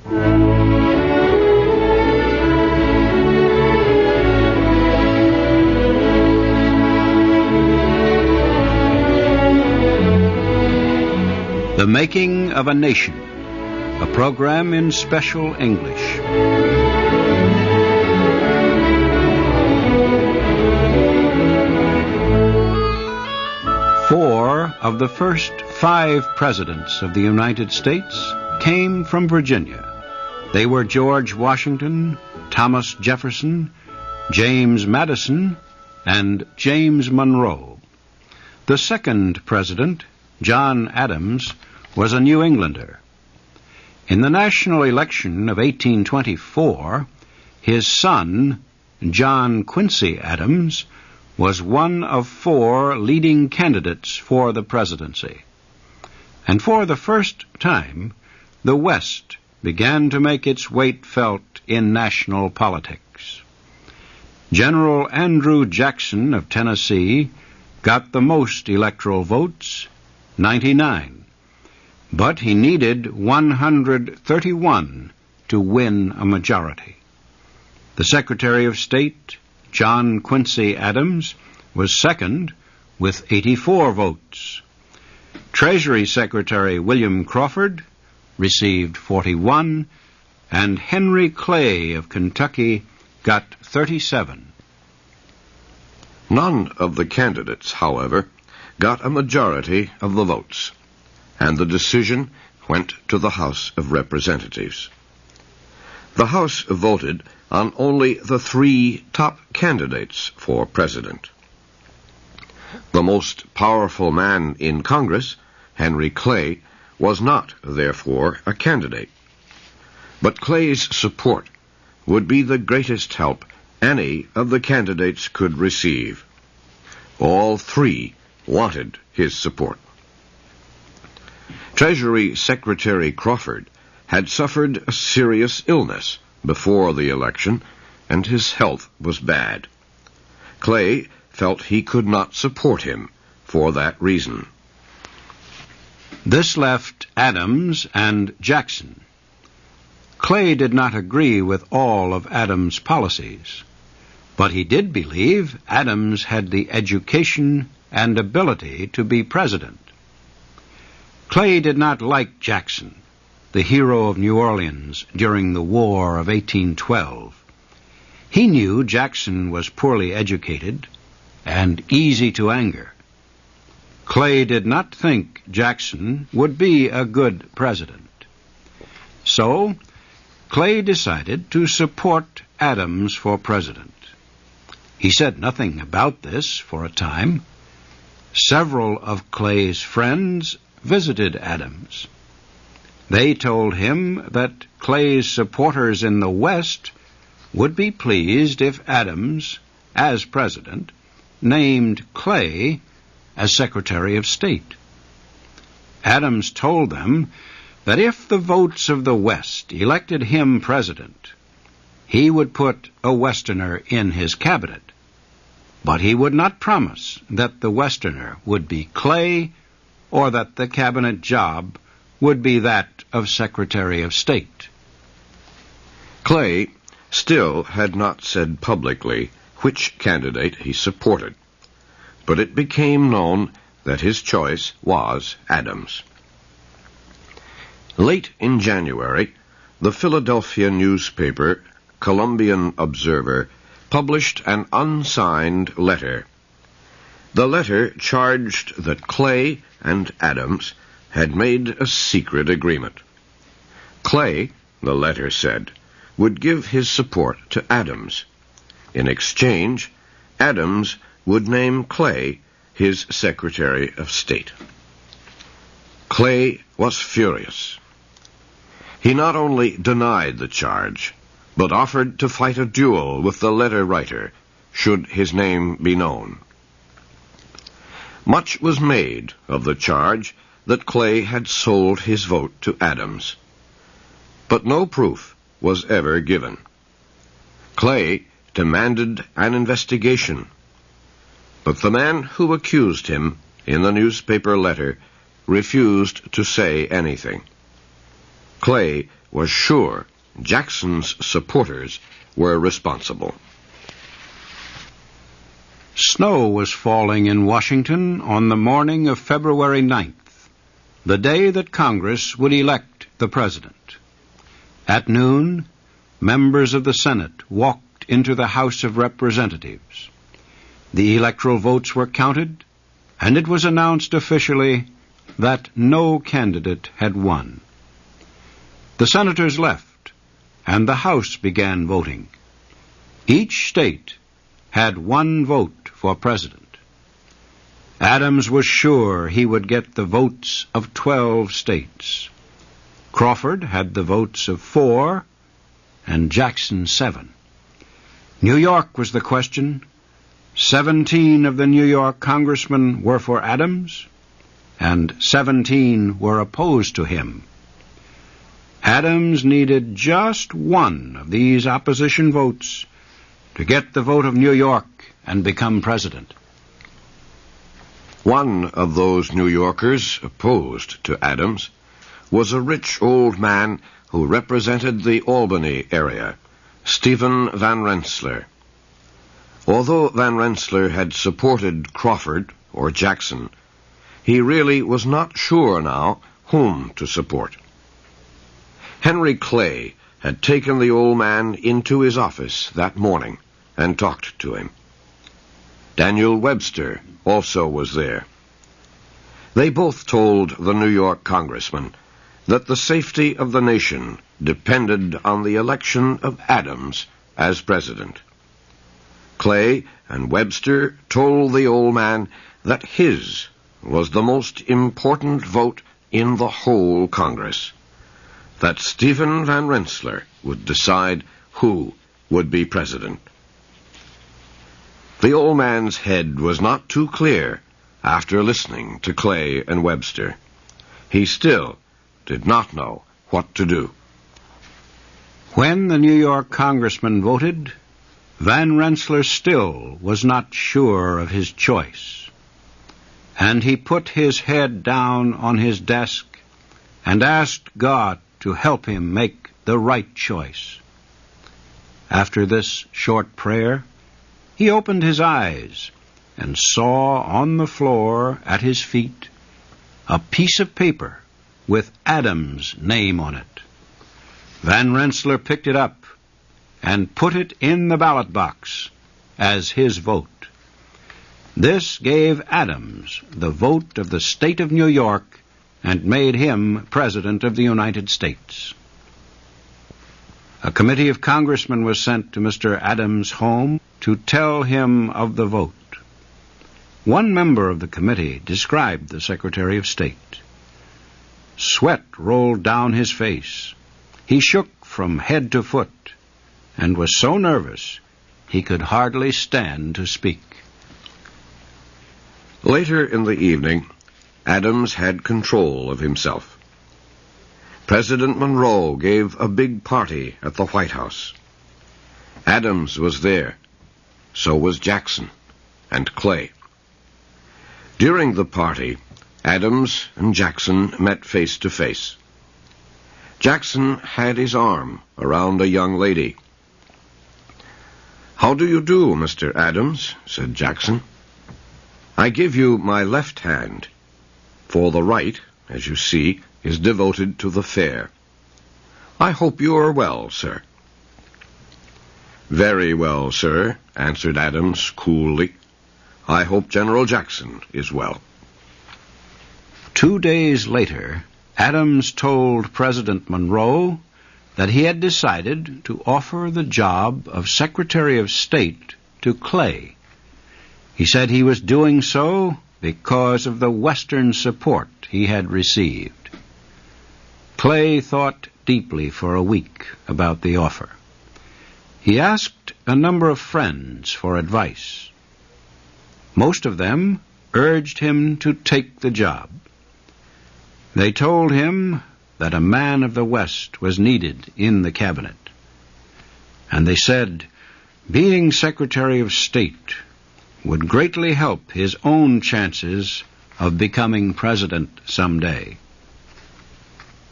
The Making of a Nation, a program in special English. Four of the first 5 presidents of the United States came from Virginia. They were George Washington, Thomas Jefferson, James Madison, and James Monroe. The second president, John Adams, was a New Englander. In the national election of 1824, his son, John Quincy Adams, was one of 4 leading candidates for the presidency. And for the first time, the West began to make its weight felt in national politics. General Andrew Jackson of Tennessee got the most electoral votes, 99. But he needed 131 to win a majority. The Secretary of State, John Quincy Adams, was second with 84 votes. Treasury Secretary William Crawford received 41, and Henry Clay of Kentucky got 37. None of the candidates, however, got a majority of the votes, and the decision went to the House of Representatives. The House voted on only the 3 top candidates for president. The most powerful man in Congress, Henry Clay, was not, therefore, a candidate. But Clay's support would be the greatest help any of the candidates could receive. All 3 wanted his support. Treasury Secretary Crawford had suffered a serious illness before the election, and his health was bad. Clay felt he could not support him for that reason. This left Adams and Jackson. Clay did not agree with all of Adams' policies, but he did believe Adams had the education and ability to be president. Clay did not like Jackson, the hero of New Orleans during the War of 1812. He knew Jackson was poorly educated and easy to anger. Clay did not think Jackson would be a good president. So, Clay decided to support Adams for president. He said nothing about this for a time. Several of Clay's friends visited Adams. They told him that Clay's supporters in the West would be pleased if Adams, as president, named Clay as Secretary of State. Adams told them that if the votes of the West elected him president, he would put a Westerner in his cabinet, but he would not promise that the Westerner would be Clay or that the cabinet job would be that of Secretary of State. Clay still had not said publicly which candidate he supported, but it became known that his choice was Adams. Late in January, the Philadelphia newspaper Columbian Observer published an unsigned letter. The letter charged that Clay and Adams had made a secret agreement. Clay, the letter said, would give his support to Adams. In exchange, Adams would name Clay his Secretary of State. Clay was furious. He not only denied the charge, but offered to fight a duel with the letter writer, should his name be known. Much was made of the charge that Clay had sold his vote to Adams, but no proof was ever given. Clay demanded an investigation, but the man who accused him in the newspaper letter refused to say anything. Clay was sure Jackson's supporters were responsible. Snow was falling in Washington on the morning of February 9th, the day that Congress would elect the president. At noon, members of the Senate walked into the House of Representatives. The electoral votes were counted, and it was announced officially that no candidate had won. The senators left, and the House began voting. Each state had one vote for president. Adams was sure he would get the votes of 12 states. Crawford had the votes of 4, and Jackson 7. New York was the question. 17 of the New York congressmen were for Adams, and 17 were opposed to him. Adams needed just one of these opposition votes to get the vote of New York and become president. One of those New Yorkers opposed to Adams was a rich old man who represented the Albany area, Stephen Van Rensselaer. Although Van Rensselaer had supported Crawford or Jackson, he really was not sure now whom to support. Henry Clay had taken the old man into his office that morning and talked to him. Daniel Webster also was there. They both told the New York congressman that the safety of the nation depended on the election of Adams as president. Clay and Webster told the old man that his was the most important vote in the whole Congress, that Stephen Van Rensselaer would decide who would be president. The old man's head was not too clear after listening to Clay and Webster. He still did not know what to do. When the New York congressman voted, Van Rensselaer still was not sure of his choice, and he put his head down on his desk and asked God to help him make the right choice. After this short prayer, he opened his eyes and saw on the floor at his feet a piece of paper with Adams' name on it. Van Rensselaer picked it up and put it in the ballot box as his vote. This gave Adams the vote of the state of New York and made him President of the United States. A committee of congressmen was sent to Mr. Adams' home to tell him of the vote. One member of the committee described the Secretary of State. Sweat rolled down his face. He shook from head to foot and was so nervous he could hardly stand to speak. Later in the evening, Adams had control of himself. President Monroe gave a big party at the White House. Adams was there. So was Jackson and Clay. During the party, Adams and Jackson met face to face. Jackson had his arm around a young lady. "How do you do, Mr. Adams?" said Jackson. "I give you my left hand, for the right, as you see, is devoted to the fair. I hope you are well, sir." "Very well, sir," answered Adams coolly. "I hope General Jackson is well." 2 days later, Adams told President Monroe that he had decided to offer the job of Secretary of State to Clay. He said he was doing so because of the Western support he had received. Clay thought deeply for a week about the offer. He asked a number of friends for advice. Most of them urged him to take the job. They told him that a man of the West was needed in the cabinet. And they said being Secretary of State would greatly help his own chances of becoming president someday.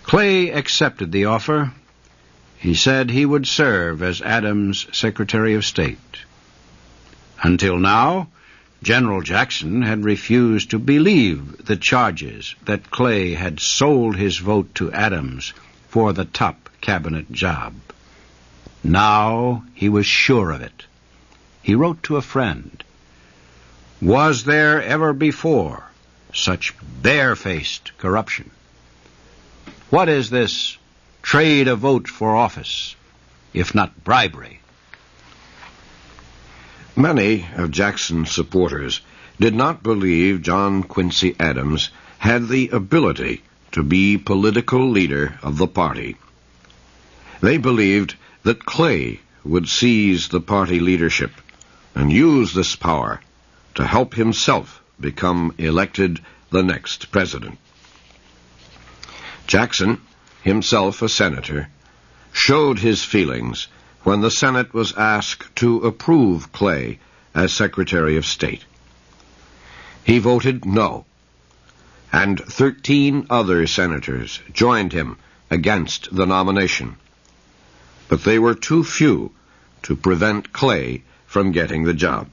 Clay accepted the offer he said he would serve as Adams' Secretary of State. Until now, General Jackson had refused to believe the charges that Clay had sold his vote to Adams for the top cabinet job. Now he was sure of it. He wrote to a friend, "Was there ever before such barefaced corruption? What is this trade a vote for office, if not bribery?" Many of Jackson's supporters did not believe John Quincy Adams had the ability to be political leader of the party. They believed that Clay would seize the party leadership and use this power to help himself become elected the next president. Jackson, himself a senator, showed his feelings when the Senate was asked to approve Clay as Secretary of State. He voted no, and 13 other senators joined him against the nomination. But they were too few to prevent Clay from getting the job.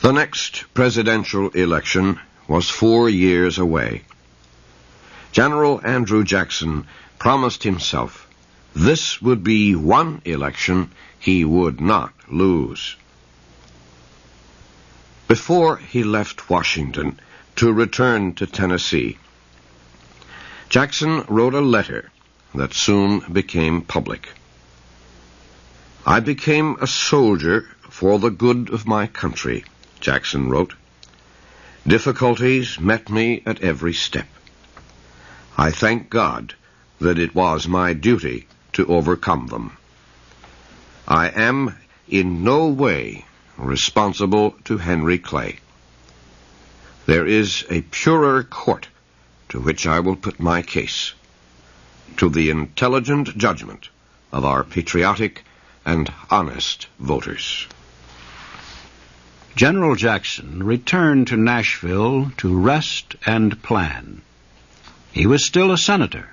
The next presidential election was 4 years away. General Andrew Jackson promised himself this would be one election he would not lose. Before he left Washington to return to Tennessee, Jackson wrote a letter that soon became public. "I became a soldier for the good of my country," Jackson wrote. "Difficulties met me at every step. I thank God that it was my duty to overcome them. I am in no way responsible to Henry Clay. There is a purer court to which I will put my case, to the intelligent judgment of our patriotic and honest voters." General Jackson returned to Nashville to rest and plan. He was still a senator,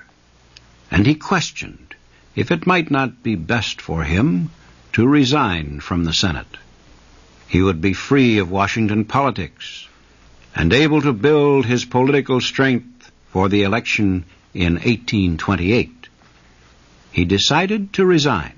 and he questioned if it might not be best for him to resign from the Senate. He would be free of Washington politics and able to build his political strength for the election in 1828. He decided to resign.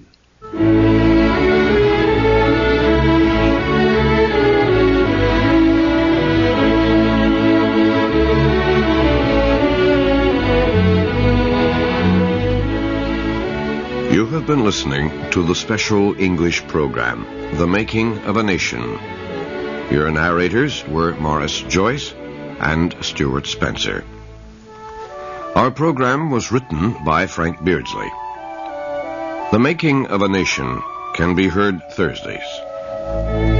You have been listening to the special English program, The Making of a Nation. Your narrators were Morris Joyce and Stuart Spencer. Our program was written by Frank Beardsley. The Making of a Nation can be heard Thursdays.